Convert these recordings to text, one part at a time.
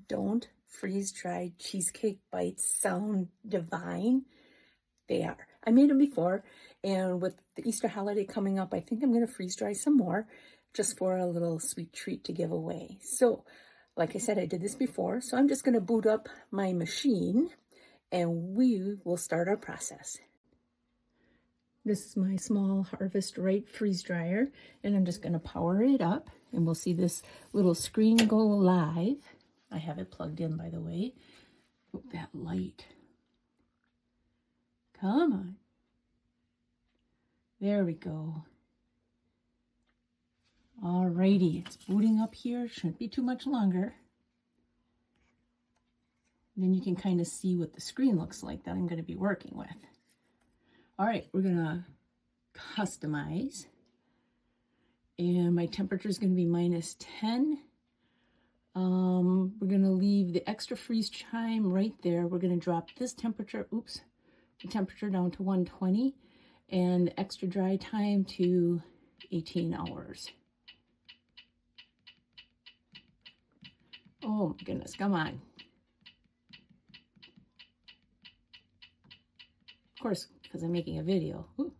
Don't freeze-dried cheesecake bites sound divine? They are. I made them before, and with the Easter holiday coming up, I think I'm going to freeze-dry some more just for a little sweet treat to give away. So, like I said, I did this before, so I'm just going to boot up my machine, and we will start our process. This is my small Harvest Right freeze dryer, and I'm just going to power it up, and we'll see this little screen go live. I have it plugged in, by the way. Oh, that light. Come on. There we go. Alrighty, it's booting up here. Shouldn't be too much longer. Then you can kind of see what the screen looks like that I'm going to be working with. All right, we're going to customize. And my temperature is going to be -10. We're going to leave the extra freeze chime right there. We're going to drop this temperature, the temperature down to 120 and the extra dry time to 18 hours. Oh my goodness, come on. Of course, because I'm making a video. Ooh,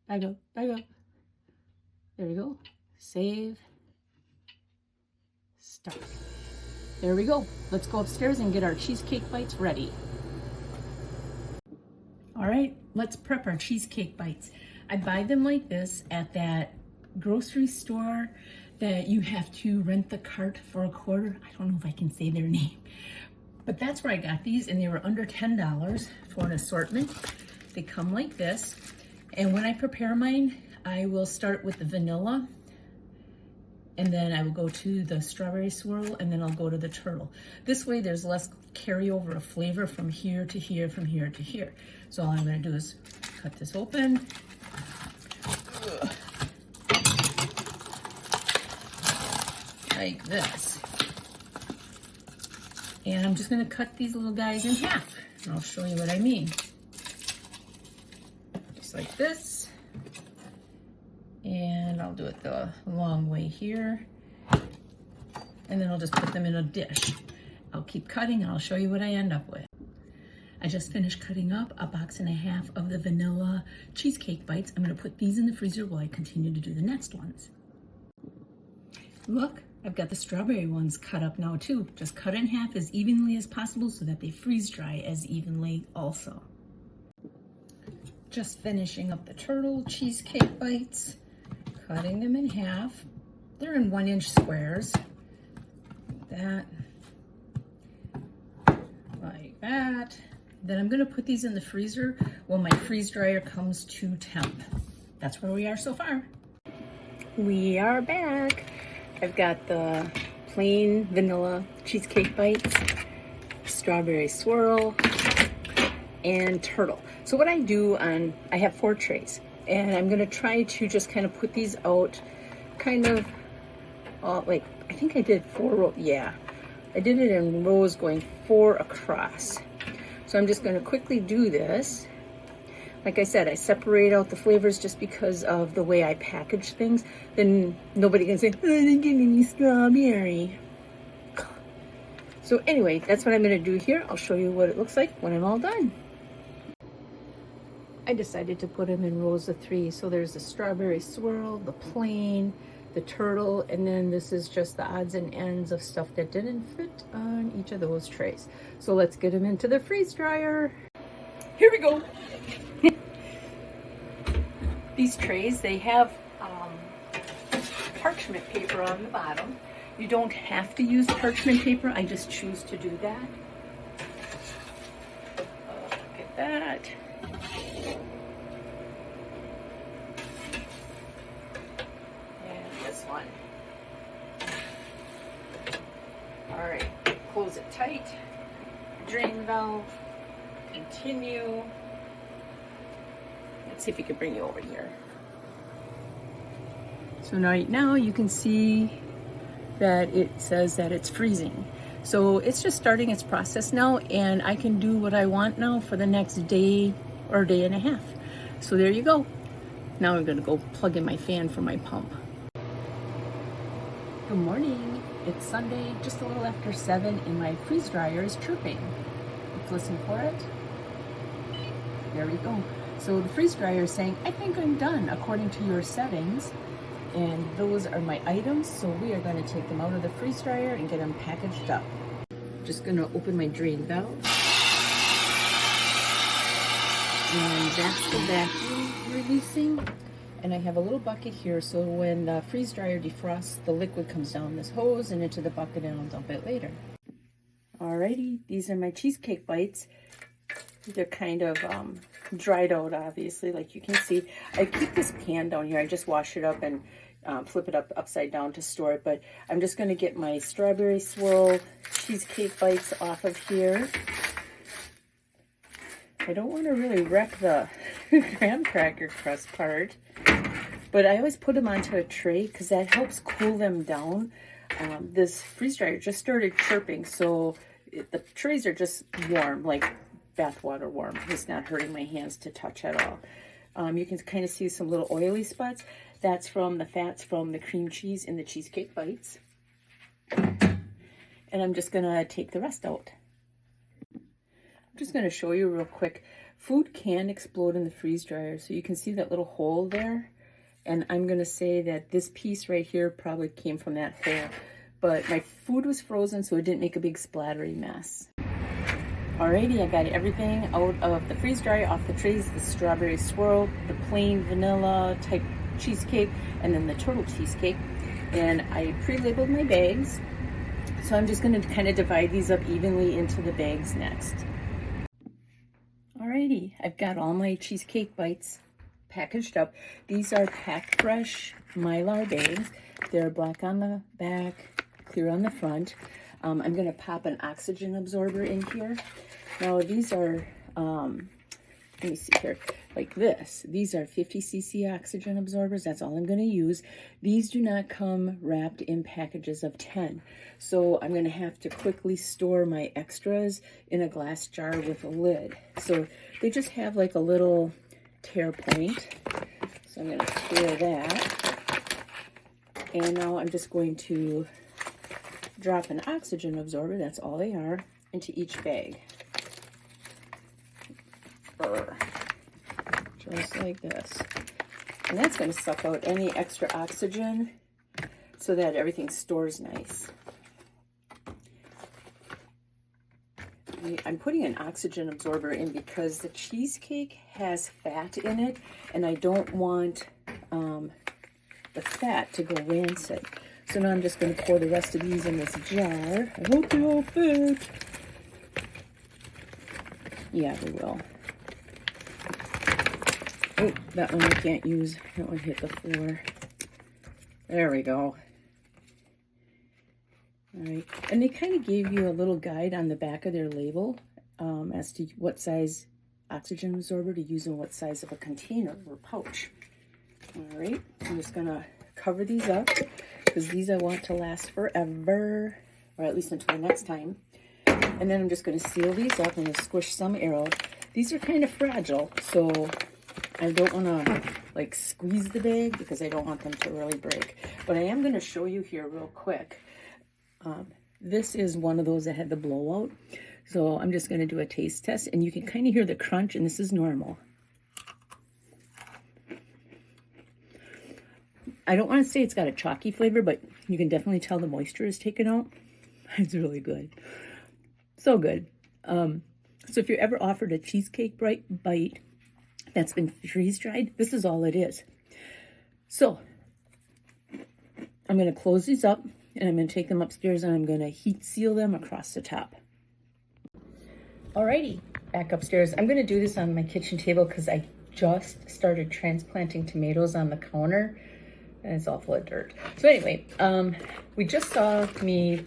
back up. There we go. Save. Start. There we go. Let's go upstairs and get our cheesecake bites ready. All right, let's prep our cheesecake bites. I buy them like this at that grocery store that you have to rent the cart for $1. I don't know if I can say their name, but that's where I got these, and they were under $10 for an assortment. They come like this, and when I prepare mine, I will start with the vanilla, and then I will go to the strawberry swirl, and then I'll go to the turtle. This way there's less carryover of flavor from here to here, from here to here. So all I'm gonna do is cut this open. Like this. And I'm just gonna cut these little guys in half, and I'll show you what I mean. Just like this. And I'll do it the long way here. And then I'll just put them in a dish. I'll keep cutting and I'll show you what I end up with. I just finished cutting up a box and a half of the vanilla cheesecake bites. I'm gonna put these in the freezer while I continue to do the next ones. Look, I've got the strawberry ones cut up now too. Just cut in half as evenly as possible so that they freeze dry as evenly also. Just finishing up the turtle cheesecake bites. Cutting them in half. They're in 1-inch squares. Like that. Then I'm gonna put these in the freezer while my freeze dryer comes to temp. That's where we are so far. We are back. I've got the plain vanilla cheesecake bites, strawberry swirl, and turtle. So what I do I have 4 trays. And I'm gonna try to just kind of put these out kind of like, I think I did 4 rows. Yeah, I did it in rows going 4 across. So I'm just gonna quickly do this. Like I said, I separate out the flavors just because of the way I package things. Then nobody can say, oh, they didn't give me strawberry. So anyway, that's what I'm gonna do here. I'll show you what it looks like when I'm all done. I decided to put them in rows of 3. So there's the strawberry swirl, the plain, the turtle, and then this is just the odds and ends of stuff that didn't fit on each of those trays. So let's get them into the freeze dryer. Here we go. These trays, they have parchment paper on the bottom. You don't have to use parchment paper. I just choose to do that. Look at that. And this one. All right, close it tight. Drain valve. Continue. Let's see if we can bring you over here. So right now you can see that it says that it's freezing. So it's just starting its process now, and I can do what I want now for the next day or day and a half. So there you go. Now I'm gonna go plug in my fan for my pump. Good morning. It's Sunday, just a little after 7, and my freeze dryer is chirping. Let's listen for it. There we go. So the freeze dryer is saying, I think I'm done according to your settings. And those are my items, so we are going to take them out of the freeze dryer and get them packaged up. Just going to open my drain valve. And that's the vacuum releasing. And I have a little bucket here, so when the freeze dryer defrosts, the liquid comes down this hose and into the bucket, and I'll dump it later. Alrighty, these are my cheesecake bites. They're kind of dried out, obviously, like you can see. I keep this pan down here. I just wash it up and flip it up upside down to store it. But I'm just going to get my strawberry swirl cheesecake bites off of here. I don't want to really wreck the graham cracker crust part, but I always put them onto a tray because that helps cool them down. This freeze dryer just started chirping, so the trays are just warm, like bath water warm. It's not hurting my hands to touch at all. You can kind of see some little oily spots. That's from the fats from the cream cheese in the cheesecake bites. And I'm just gonna take the rest out. I'm just gonna show you real quick. Food can explode in the freeze dryer, so you can see that little hole there. And I'm gonna say that this piece right here probably came from that hole. But my food was frozen, so it didn't make a big splattery mess. Alrighty, I got everything out of the freeze dryer, off the trays, the strawberry swirl, the plain vanilla type cheesecake, and then the turtle cheesecake. And I pre-labeled my bags. So I'm just gonna kind of divide these up evenly into the bags next. Alrighty, I've got all my cheesecake bites packaged up. These are packed fresh Mylar bags. They're black on the back, clear on the front. I'm going to pop an oxygen absorber in here. Now these are, let me see here, like this. These are 50 cc oxygen absorbers. That's all I'm going to use. These do not come wrapped in packages of 10. So I'm going to have to quickly store my extras in a glass jar with a lid. So they just have like a little tear point. So I'm going to clear that. And now I'm just going to drop an oxygen absorber, that's all they are, into each bag. Just like this. And that's going to suck out any extra oxygen so that everything stores nice. I'm putting an oxygen absorber in because the cheesecake has fat in it, and I don't want the fat to go rancid. So now I'm just going to pour the rest of these in this jar. I hope they all fit. Yeah, they will. Oh, that one I can't use. That one hit the floor. There we go. All right. And they kind of gave you a little guide on the back of their label as to what size oxygen absorber to use in what size of a container or pouch. All right. I'm just going to cover these up, because these I want to last forever, or at least until next time. And then I'm just going to seal these up and squish some air out. These are kind of fragile, so I don't want to like squeeze the bag because I don't want them to really break. But I am going to show you here real quick. This is one of those that had the blowout. So I'm just going to do a taste test, and you can kind of hear the crunch, and this is normal. I don't want to say it's got a chalky flavor, but you can definitely tell the moisture is taken out. It's really good. So good. So if you're ever offered a cheesecake bite that's been freeze-dried, this is all it is. So I'm going to close these up, and I'm going to take them upstairs, and I'm going to heat seal them across the top. Alrighty, back upstairs. I'm going to do this on my kitchen table because I just started transplanting tomatoes on the counter. And it's all full of dirt. So anyway, we just saw me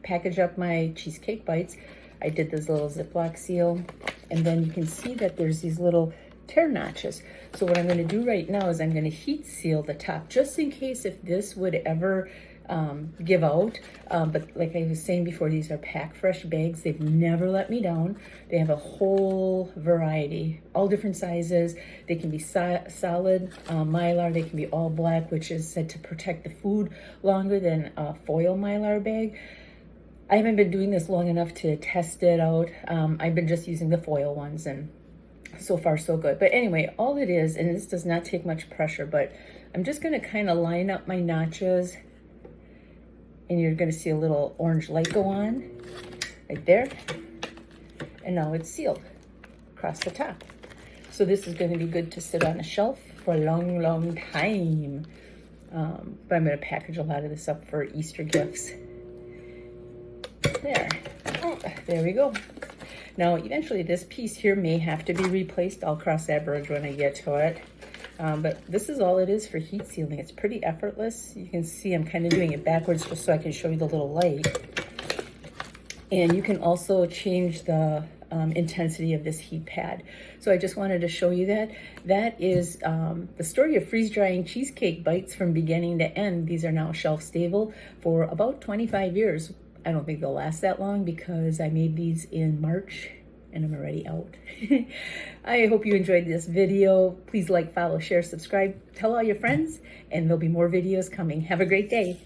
package up my cheesecake bites. I did this little Ziploc seal, and then you can see that there's these little tear notches. So what I'm going to do right now is I'm going to heat seal the top, just in case if this would ever give out. But like I was saying before, these are pack fresh bags. They've never let me down. They have a whole variety, all different sizes. They can be solid Mylar. They can be all black, which is said to protect the food longer than a foil Mylar bag. I haven't been doing this long enough to test it out. I've been just using the foil ones, and so far so good. But anyway, all it is, and this does not take much pressure, but I'm just gonna kind of line up my notches, and you're gonna see a little orange light go on right there. And now it's sealed across the top. So this is gonna be good to sit on a shelf for a long, long time. But I'm gonna package a lot of this up for Easter gifts. There, there we go. Now, eventually this piece here may have to be replaced. I'll cross that bridge when I get to it. But this is all it is for heat sealing. It's pretty effortless. You can see I'm kind of doing it backwards just so I can show you the little light. And you can also change the intensity of this heat pad. So I just wanted to show you that. That is the story of freeze-drying cheesecake bites from beginning to end. These are now shelf stable for about 25 years. I don't think they'll last that long because I made these in March and I'm already out. I hope you enjoyed this video. Please like, follow, share, subscribe, tell all your friends, and there'll be more videos coming. Have a great day.